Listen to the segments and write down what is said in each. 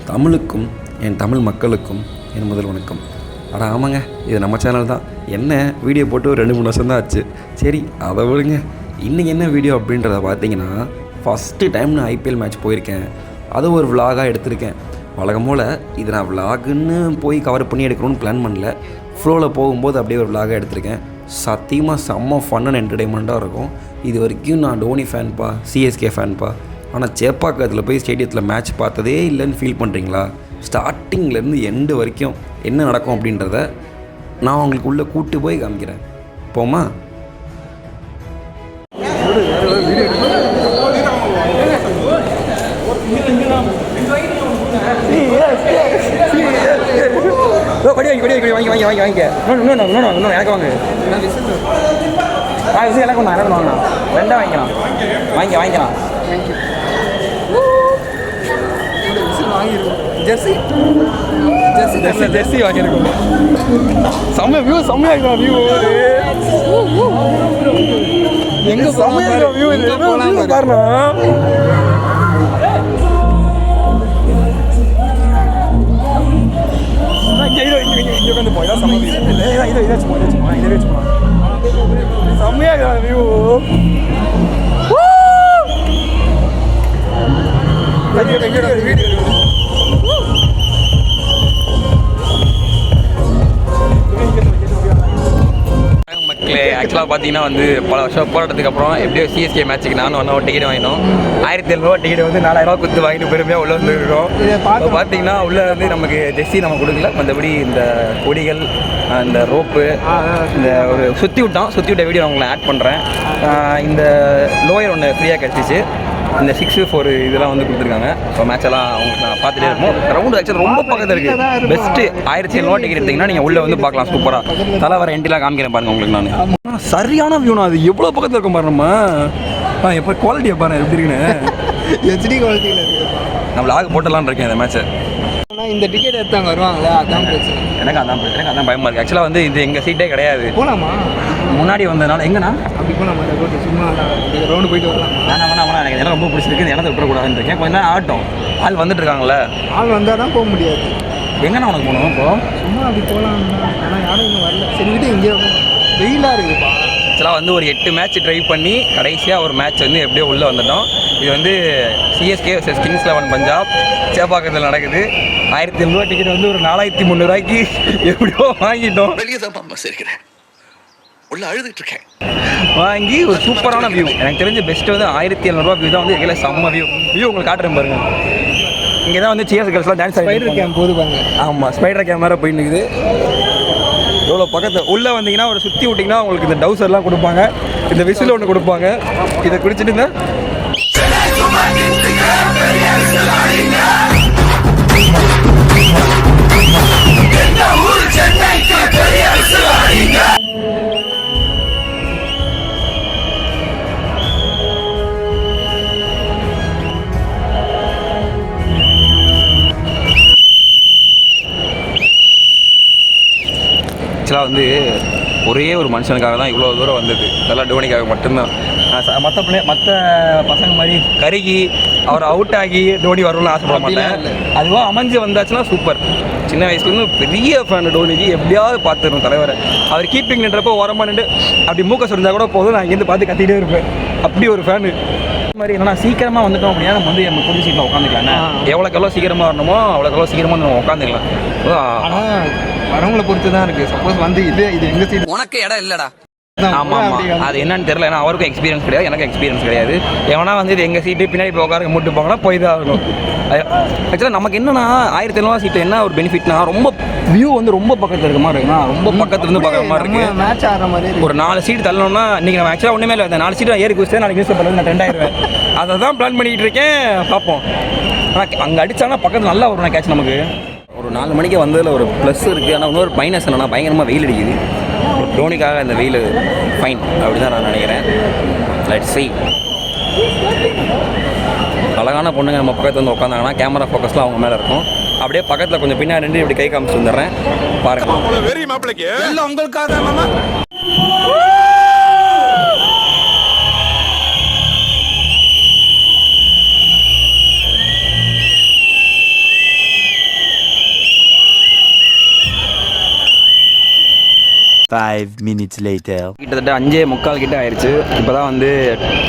தமிழுக்கும் என் தமிழ் மக்களுக்கும் என் முதல் வணக்கம். ஆனால் ஆமாங்க, இது நம்ம சேனல் தான். என்ன வீடியோ போட்டு ஒரு 2-3 வருஷம் தான் ஆச்சு. சரி அதை விடுங்க. இன்றைக்கி என்ன வீடியோ அப்படின்றத பார்த்தீங்கன்னா, ஃபஸ்ட்டு டைம் நான் ஐபிஎல் மேட்ச் போயிருக்கேன். அது ஒரு விலாகாக எடுத்திருக்கேன். வழக்கம் போல் இது நான் விலாகுன்னு போய் கவர் பண்ணி எடுக்கணும்னு பிளான் பண்ணல. ஃப்ளோவில் போகும்போது அப்படியே ஒரு விலாகாக எடுத்திருக்கேன். சத்தியமாக செம்ம ஃபன் அண்ட் என்டர்டெயின்மெண்ட்டாக இருக்கும். இது வரைக்கும் நான் டோனி ஃபேன்ப்பா, சிஎஸ்கே ஃபேன்ப்பா. ஆனால் சேப்பாக்கத்தில் போய் ஸ்டேடியத்தில் மேட்ச் பார்த்ததே இல்லைன்னு ஃபீல் பண்ணுறீங்களா? ஸ்டார்டிங்லேருந்து எண்டு வரைக்கும் என்ன நடக்கும் அப்படின்றத நான் உங்களுக்கு உள்ளே கூப்பிட்டு போய் காமிக்கிறேன். போமா? வாங்கிக்க எனக்கு வாங்க. எனக்கு வாங்கண்ணா. ரெண்டா வாங்கிக்கலாம். ஜெர்சி வாங்கியிருக்கோம். செம்ம வியூ, செம்மையா இருக்கும் வியூ. எங்க செம்மையா இருக்கும் வியூ. பாருங்க, செம்மையா இருக்கும் வியூ. மக்களே, ஆக்சுவலாக பார்த்தீங்கன்னா வந்து பல வருஷம் போராட்டத்துக்கு அப்புறம் எப்படியோ சிஎஸ்கே மேட்ச்சுக்கு நானும் ஒன்றா டிக்கெட் வாங்கினோம். 1700 டிக்கெட் வந்து 4000 கொடுத்து வாங்கிட்டு பெருமையாக உள்ளே வந்துருக்கோம். பார்த்தீங்கன்னா உள்ளே வந்து நமக்கு ஜெர்சி நம்ம கொடுக்கல, மற்றபடி இந்த கொடிகள், இந்த ரோப்பு, இந்த ஒரு சுற்றி விட்ட வீடியோ நான் உங்களை ஆட் பண்ணுறேன். இந்த லோயர் ஒன்று ஃப்ரீயாக கிடச்சிச்சு. இந்த 6-4 இதெல்லாம் வந்து கொடுத்துருக்காங்க. ஸோ மேட்ச் எல்லாம் அவங்களுக்கு நான் பார்த்துட்டே இருக்கோம். ரவுண்டு ஆக்சுவலாக ரொம்ப பக்கத்தில் இருக்குது. பெஸ்ட்டு 1700 டிக்கெட் எடுத்திங்கன்னா நீங்கள் உள்ளே வந்து பார்க்கலாம். சூப்பராக தலை வர என்ட்ரிலாம் காமிக்கிறேன் பாருங்கள் உங்களுக்கு. நான் சரியான வியூனா, அது எவ்வளோ பக்கத்தில் இருக்கும் பாருங்கம்மா. எப்போ குவாலிட்டியை பாருங்கள் எப்படி இருக்குன்னு. ஹெச்டி குவாலிட்டியில் இருக்குது. நான் விளாக் போட்டலான்னு இருக்கேன் இந்த மேட்ச்சை. ஆனால் இந்த டிக்கெட் எடுத்தாங்க வருவாங்களே, அதான் பிரச்சனை. எனக்கு அதான் பயமாக இருக்குது. ஆக்சுவலாக வந்து இது எங்கள் சீட்டே கிடையாது. போகலாமா? முன்னாடி வந்ததுனால எங்கண்ணா அப்படி போகலாமா? சும்மா ரவுண்டு போயிட்டு வரலாம். வேணாம், எனக்கு இதெல்லாம் ரொம்ப பிடிச்சிருக்கு. இந்த இடத்த விட்டுறக்கூடாதுன்னு இருக்கேன். கொஞ்சம் நேரம் ஆகட்டும். ஆள் வந்துட்டு இருக்காங்களே. ஆள் வந்தால் தான் போக முடியாது. எங்கண்ணா உனக்கு போகணும்? இப்போ சும்மா அப்படி போகலாம். ஆனால் யாரும் இன்னும் வரல. சரி விட்டு இங்கே வெயிலாக இருக்குதுப்பா. ஆக்சுவலாக வந்து ஒரு 8 மேட்ச் ட்ரைவ் பண்ணி கடைசியாக ஒரு மேட்ச் வந்து எப்படியோ உள்ளே வந்துட்டோம். இது வந்து சிஎஸ்கே vs கிங்ஸ் 11 பஞ்சாப் சேப்பாக்கத்தில் நடக்குது. 1700 டிக்கெட் வந்து ஒரு 4300 எப்படியோ வாங்கிட்டோம். வெளியே தான் சரிக்கிறேன், உள்ள அழுதுட்டு இருக்கேன். வாங்கி ஒரு சூப்பரான வியூ. எனக்கு தெரிஞ்ச பெஸ்ட்டு வந்து 1700 வியூ தான் வந்து இருக்கல. செம்ம வியூ உங்களுக்கு காட்டுறேன் பாருங்க. இங்கே தான் வந்து சிஎஸ் கேர்ள்ஸ்லாம் டான்ஸ் ஸ்பைடர் கேம் போது பாருங்க. ஆமாம், ஸ்பைடர் கேம் வேறு போயின்னு இருக்குது. எவ்வளோ பக்கத்தில் உள்ளே வந்தீங்கன்னா ஒரு சுற்றி விட்டிங்கன்னா உங்களுக்கு இந்த டவுசர்லாம் கொடுப்பாங்க. இந்த விசில் ஒன்று கொடுப்பாங்க. இதை குடிச்சிட்டு இந்த ஆக்சுவலாக வந்து ஒரே ஒரு மனுஷனுக்காக தான் இவ்வளோ தூரம் வந்தது. இதெல்லாம் டோனிக்காக மட்டும்தான். மற்ற பசங்க மாதிரி கருகி அவர் அவுட் ஆகி டோனி வரணும்னு ஆசைப்பட மாட்டேன். அதுவாக அமைஞ்சு வந்தாச்சுன்னா சூப்பர். சின்ன வயசுலேருந்து பெரிய ஃபேன் டோனிக்கு. எப்படியாவது பார்த்துருவோம் தலைவரை. அவர் கீப்பிங் நின்றப்போ ஓரமாக நின்று அப்படி மூக்க சொரிஞ்சா கூட போதும், நான் இங்கேருந்து பார்த்து கத்திகிட்டே இருப்பேன். அப்படி ஒரு ஃபேனு. மாதிரி என்னன்னா சீக்கிரமாக வந்துட்டோம் அப்படின்னா நம்ம வந்து நம்ம புது சீட்டில் உட்காந்துக்கலாம். எவ்வளோக்கெவ்வளோ சீக்கிரமாக வரணுமோ அவ்வளோக்கெவ்வளோ சீக்கிரமாக நம்ம உட்காந்துக்கலாம். ஆனால் வரவங்களை பொறுத்து தான் இருக்குது. சப்போஸ் வந்து இது எங்கள் சீட் உனக்கு இடம் இல்லைடா. ஆமாம், அது என்னன்னு தெரியல. ஏன்னா அவருக்கும் எக்ஸ்பீரியன்ஸ் கிடையாது, எனக்கு எக்ஸ்பீரியன்ஸ் கிடையாது. எவனா வந்து இது எங்கள் சீட்டு பின்னாடி போய் உட்கார மூட்டு போங்கன்னா போய் தான் ஆகணும். ஆக்சுவலாக நமக்கு என்னன்னா 1700 சீட்டு என்ன ஒரு பெனிஃபிட்னா, ரொம்ப வியூ வந்து ரொம்ப பக்கத்தில் இருக்க மாதிரி இருக்குன்னா, ரொம்ப பக்கத்துலேருந்து பார்க்குற மாதிரி இருக்குது. மேட்ச் ஆடுற மாதிரி ஒரு 4 சீட் தள்ளணும்னா இன்றைக்கி நம்ம ஆக்சுவலாக ஒன்றுமே இல்லை. அந்த 4 சீட்டு ஏறி குடிச்சு நாளைக்கு நியூஸ் பேப்பரில் நான் 2,000 அதை தான் பிளான் பண்ணிக்கிட்டு இருக்கேன். பார்ப்போம். ஆனால் அங்கே அடித்தாங்கன்னா பக்கத்தில் நல்லா வரும் கேட்ச் நமக்கு. ஒரு 4 மணிக்கு வந்ததில் ஒரு ப்ளஸ் இருக்குது. ஆனால் இன்னொரு மைனஸ் என்னன்னா பயங்கரமாக வெயில் அடிக்குது. டோனிக்காக இந்த வெயில் ஃபைன் அப்படி தான் நான் நினைக்கிறேன். Let's see. அழகான பொண்ணுங்க நம்ம பக்கத்தில் வந்து உட்காந்தாங்கன்னா கேமரா ஃபோக்கஸ்லாம் அவங்க மேலே இருக்கும். அப்படியே பக்கத்தில் கொஞ்சம் பின்னாடி நின்று இப்படி கை காமிச்சு வந்துடுறேன் பாருங்கள். வெரி மாப்பிளைக்கு எல்லாம் உங்களுக்காக தான் மாமா. 5 minutes later. கிட்டத்தட்ட 5:45 கிட்ட ஆயிடுச்சு. இப்போ தான் வந்து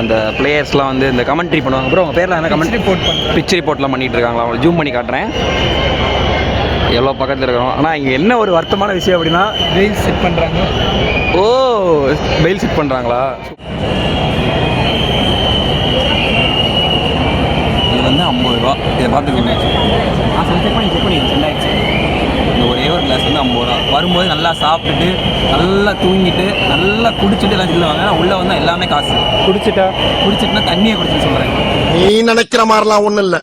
அந்த பிளேயர்ஸ்லாம் வந்து இந்த கமெண்ட்ரி பண்ணுவாங்க. அப்புறம் அவங்க பேரில் என்ன கமெண்ட் ரிப்போர்ட் பிச் ரிப்போர்ட்லாம் பண்ணிட்டு இருக்காங்களா, அவங்களை ஜூம் பண்ணி காட்டுறேன் எவ்வளோ பக்கத்தில் இருக்கிறோம். ஆனால் இங்கே என்ன ஒரு வருத்தமான விஷயம் அப்படின்னா பெயில் செட் பண்ணுறாங்க. ஓ, பெயில் செட் பண்ணுறாங்களா? இது வந்து 50 ரூபா. இதை பார்த்துக்கோங்க. செக் பண்ணி சென்ட் ஆயிடுச்சு. இந்த ஒரே ஒரு கிளாஸ் வந்து 50 ரூபா. வரும்போது நல்லா சாப்பிட்டுட்டு நல்லா தூங்கிட்டு நல்லா குடிச்சிட்டு எல்லாம் சொல்லுவாங்க. உள்ளே வந்து எல்லாமே காசு. குடிச்சிட்டுனா தண்ணியை குடிச்சிட்டு சொல்கிறேன். நீ நினைக்கிற மாதிரிலாம் ஒன்றும் இல்லை.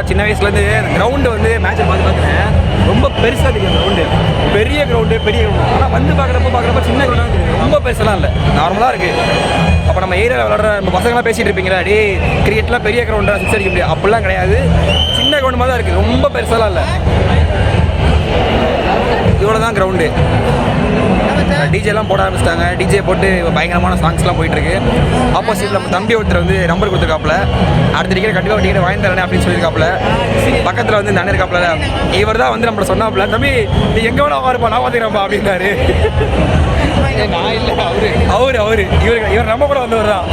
சின்ன வயசுலேருந்து கிரவுண்டு வந்து மேட்சை பார்க்குறேன். ரொம்ப பெருசாக தெரியும் கிரவுண்டு. பெரிய கிரவுண்டு. ஆனால் வந்து பார்க்குறப்ப சின்ன கிரவுண்டாக தெரியும். ரொம்ப பெருசெல்லாம் இல்லை, நார்மலாக இருக்குது. அப்போ நம்ம ஏரியாவில் விளாட்ற நம்ம பசங்களாம் பேசிகிட்டு இருப்பீங்களா, டே கிரிக்கெட்லாம் பெரிய கிரவுண்டாக சிக்ஸ் அடிக்க முடியாது, அப்படிலாம் கிடையாது. சின்ன கிரவுண்டு மாதிரி தான் இருக்குது, ரொம்ப பெருசெல்லாம் இல்லை. இவ்வளோ தான் கிரவுண்டு. டிஜேலாம் போட ஆரம்பிச்சிட்டாங்க. டிஜே போட்டு பயங்கரமான சாங்ஸ்லாம் போயிட்டுருக்கு. ஆப்போசிட்டில் நம்ம தம்பி ஒருத்தர் வந்து நம்பர் கொடுத்துருக்காப்புல, அடுத்த டிக்கெட் கண்டிப்பாக டிக்கெட் வாங்கி தரேன் அப்படின்னு சொல்லியிருக்காப்புல. பக்கத்தில் வந்து இந்த அண்ணன் இருக்காப்புல, இவர் தான் வந்து நம்மளை சொன்னாப்புல, தம்பி நீ எங்கே வேணா வாருப்பா, நான் பார்த்துக்கிறேன்ப்பா அப்படின்னாரு. நான் இல்லை, இவர் நம்ம கூட வந்தவர் தான்.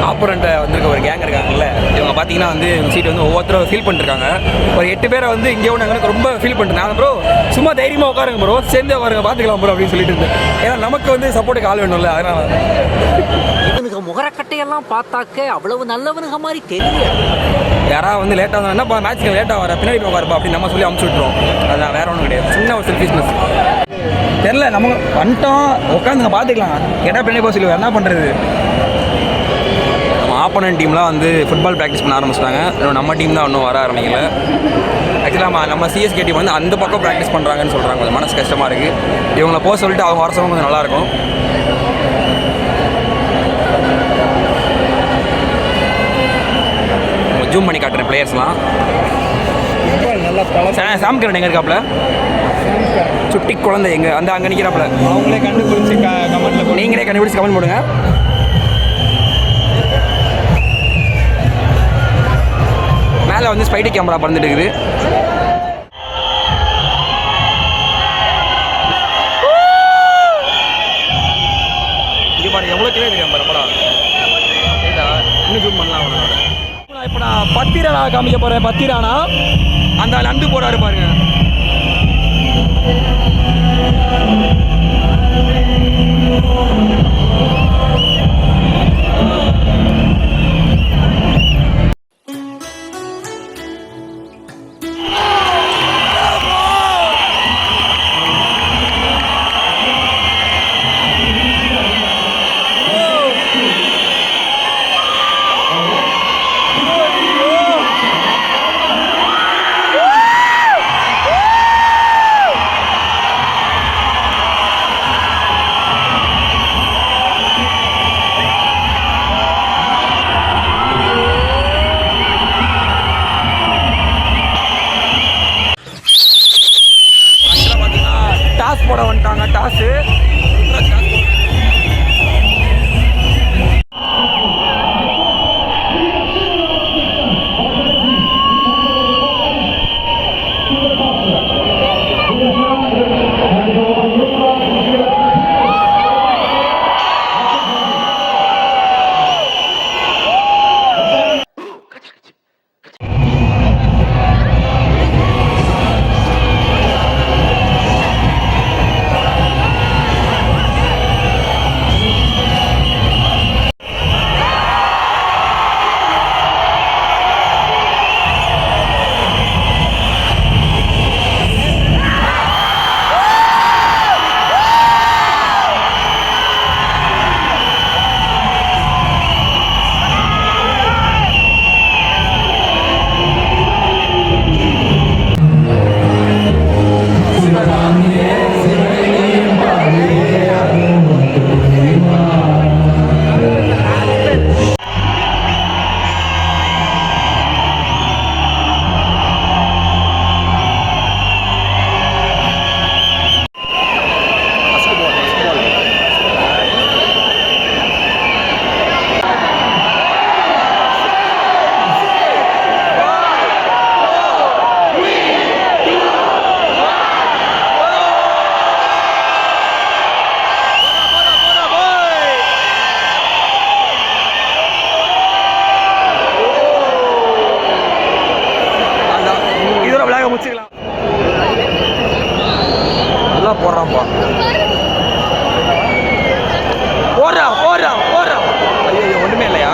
ஆப்பரண்ட்டை வந்திருக்க ஒரு கேங் இருக்காங்கல்ல, இவங்க பார்த்தீங்கன்னா வந்து சீட் வந்து ஒவ்வொருத்தரும் ஃபீல் பண்ணிருக்காங்க. ஒரு 8 பேரை வந்து இங்கே ஒன்று ரொம்ப ஃபீல் பண்ணிட்டு நான் ப்ரோ சும்மா தைரியமாக உட்காருங்க ப்ரோ, சேர்ந்து உட்காருங்க, பார்த்துக்கலாம் ப்ரோ அப்படின்னு சொல்லிட்டு இருந்தேன். ஏன்னா நமக்கு வந்து சப்போர்ட்டுக்கு ஆள் வேணும்ல, அதனால. இவனுக்கு முகரக்கட்டையெல்லாம் பார்த்தாக்க அவ்வளவு நல்லவனுங்க மாதிரி தெரியல. யாராவது வந்து லேட்டாக வந்தால் என்னப்பா மேட்ச்சுக்கு லேட்டாக வர, பின்னாடி உட்காருப்பா அப்படின்னு நம்ம சொல்லி அமுச்சு விட்ருவோம். அதான் வேற ஒன்றும் கிடையாது, சின்ன ஒரு செல்ஃபிஷ்னஸ். தெரில, நம்ம வந்துட்டோம் உட்காந்துங்க பார்த்துக்கலாம், கேட்டால் பின்னாடி போக சொல்லுவேன், என்ன பண்ணுறது. நம்ம ஆப்போனன்ட் டீம்லாம் வந்து ஃபுட்பால் ப்ராக்டிஸ் பண்ண ஆரம்பிச்சிட்டாங்க. நம்ம டீம் தான் இன்னும் வர ஆரம்பிக்கல. ஆக்சுவலாக நம்ம சிஎஸ்கே டீம் வந்து அந்த பக்கம் ப்ராக்டிஸ் பண்ணுறாங்கன்னு சொல்கிறாங்க. கொஞ்சம் மனசு கஷ்டமாக இருக்குது. இவங்களை போக சொல்லிட்டு அவங்க வர சொல்ல கொஞ்சம் நல்லாயிருக்கும். ஜூம் பண்ணி காட்டுறேன் பிளேயர்ஸ்லாம். சாம் கரன் எங்கே இருக்காப்புல, சுட்டி குழந்தை எங்கே அந்த அங்கே நிற்கிறாப்புல. அவங்களே கண்டுபிடிச்சி கமெண்ட்டில், நீங்களே கண்டுபிடிச்சி கமெண்ட் போடுங்க. மேலே வந்து ஸ்பைடி கேமரா பறந்துட்டு இருக்குது. இது பாருங்க எவ்வளோ கிலோ தெரியும் பாரு படம். இன்னும் ஜூம் பண்ணலாம் அவனோட. இப்போ நான் பத்திரானா காமிக்க போகிறேன். பத்திரானா அந்த நந்து போறாரு பாருங்க. ஓடுறா ஓடுறா ஓடுறா. ஐயோ ஒன்றுமே இல்லையா?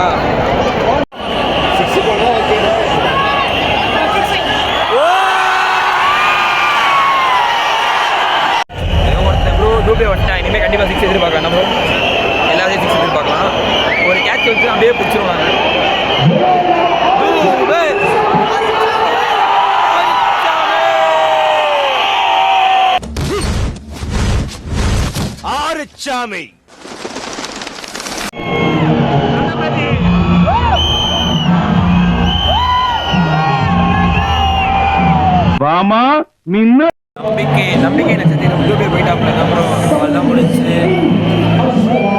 ப்ரோ டூபே வந்துட்டேன். இனிமேல் கண்டிப்பாக 6 எதிர்பார்க்கலாம். நம்ம எல்லாத்தையும் 6 எதிர்பார்க்கலாம். ஒரு கேட்ச் வச்சு அப்படியே பிடிச்சிருவாங்க. ஆறுச்சாமி வாமா மின்ன நம்பிக்கை நட்சத்திரம் டூபே போயிட்டாப்ல. அப்புறம் அவெல்லாம் முடிச்சு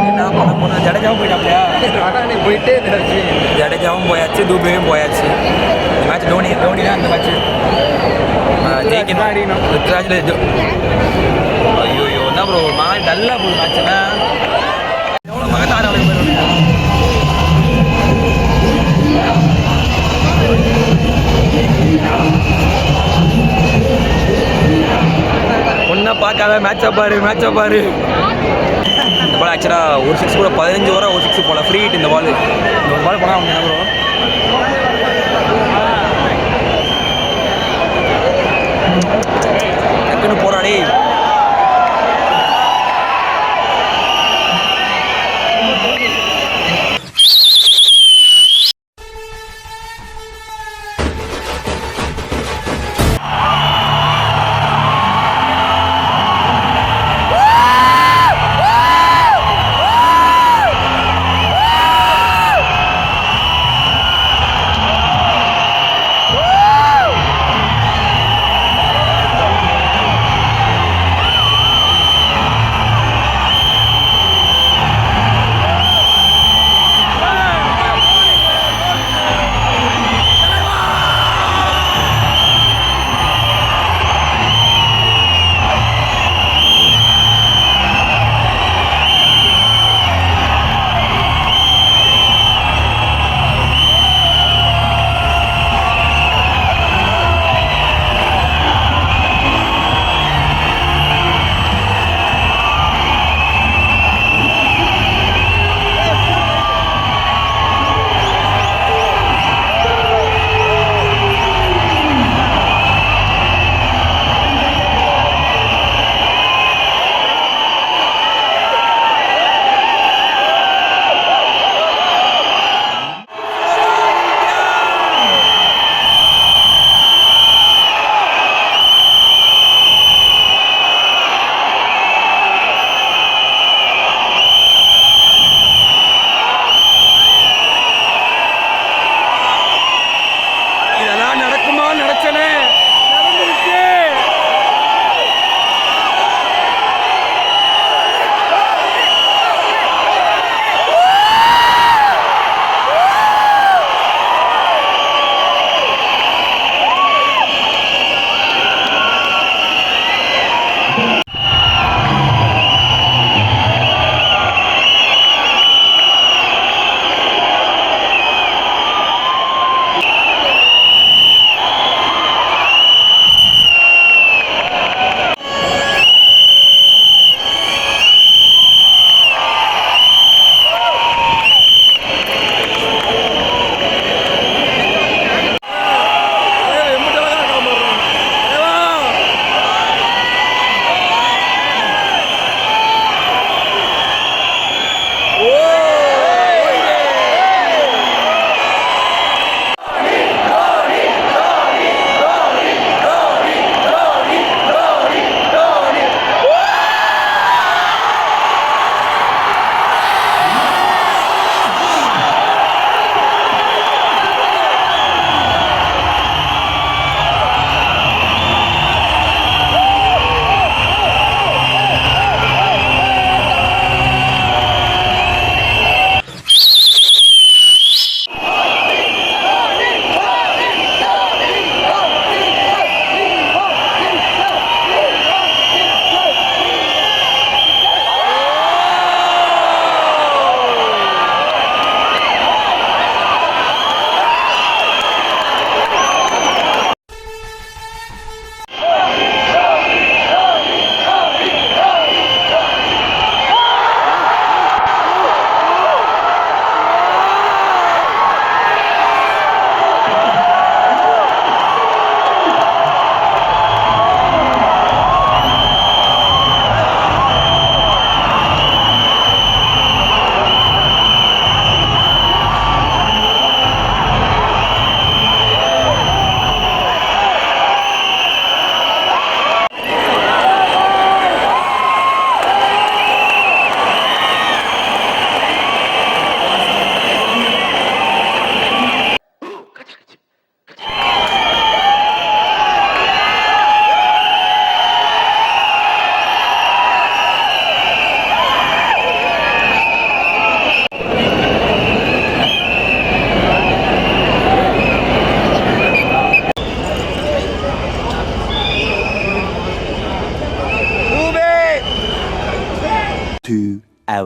என்ன பண்ண போனால் ஜடேஜாவும் போயிட்டாப்லையா? போயிட்டு ஜடேஜாவும் போயாச்சு, டூபேவும் போயாச்சு. இந்த மேட்ச் தோனி தான் அந்த மேட்ச் ஜெயிக்கணும். ருத்ராஜில் ஐயோ என்ன ப்ரோ மாதிரி நல்லா போகுது மேட்ச்னா எவ்வளோ மகத்தான ஒன்றா பார்க்காத மேட்சை பாரு இந்த பால் ஆக்சுவலாக ஒரு 6 கூட 15 ஓவராக ஒரு 6 போகலாம். ஃப்ரீ ஹிட் இந்த பால். இந்த ஒரு பால் போனால் அவங்க என்ன ப்ரோ டக்குன்னு போராடி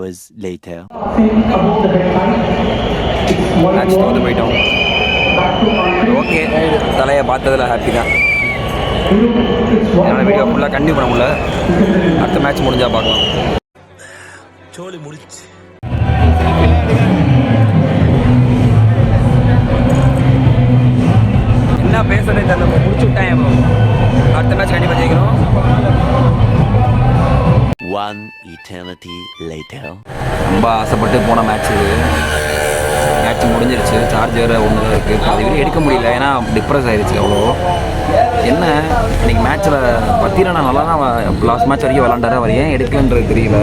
hours later. மேட்ச் தோற்று போயிட்டோம். ஓகே, தலையை பார்த்ததில் ஹாப்பி தான். என்னோட வீடியோ ஃபுல்லாக கண்டினியூ பண்ண முடியல. அடுத்த மேட்ச் முடிஞ்சா பார்க்கலாம். சோலி முடிச்சு. என்ன பேசுறதே தெரியல, முடிச்சு விட்டான் ப்ரோ. அடுத்த மேட்ச் கண்டிப்பாக ஜெயிக்கணும். One eternity later. ரொம்ப ஆசைப்பட்டு போன மேட்ச் இது. மேட்ச் முடிஞ்சிருச்சு. சார்ஜர் ஒன்று தான் இருக்குது. அது வரையும் எடுக்க முடியல, ஏன்னா டிப்ரெஸ் ஆயிடுச்சு அவ்வளோ. என்ன இன்னைக்கு மேட்ச்சில் பத்திரனா நல்லா தான் லாஸ்ட் மேட்ச் வரைக்கும் விளாண்டாரு. அவர் ஏன் எடுக்கலன்றது தெரியல.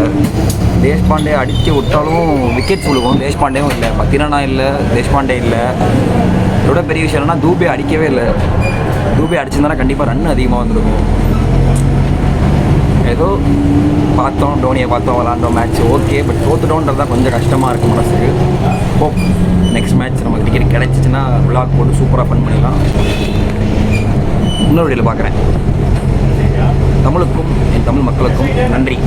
தேஷ்பாண்டே அடித்து விட்டாலும் விக்கெட்ஸ் விழுகும். தேஷ்பாண்டேவும் இல்லை, பத்திரனா இல்லை, தேஷ்பாண்டே இல்லை. இதோட பெரிய விஷயம் என்னன்னா தூபே அடிக்கவே இல்லை. தூபே அடிச்சிருந்தானா கண்டிப்பாக ரன் அதிகமாக வந்திருக்கும். ஏதோ பார்த்தோம், டோனியை பார்த்தோம், விளாண்டோம், மேட்ச் ஓகே. பட் தோத்துட்டோன்றது தான் கொஞ்சம் கஷ்டமாக இருக்குது மனசுக்கு. ஹோப் நெக்ஸ்ட் மேட்ச் நமக்கு டிக்கெட் கிடச்சிச்சின்னா விளாக் போட்டு சூப்பராக ஃபன் பண்ணிடலாம். இன்னொரு வீடியோவில் பார்க்குறேன். தமிழுக்கும் என் தமிழ் மக்களுக்கும் நன்றி.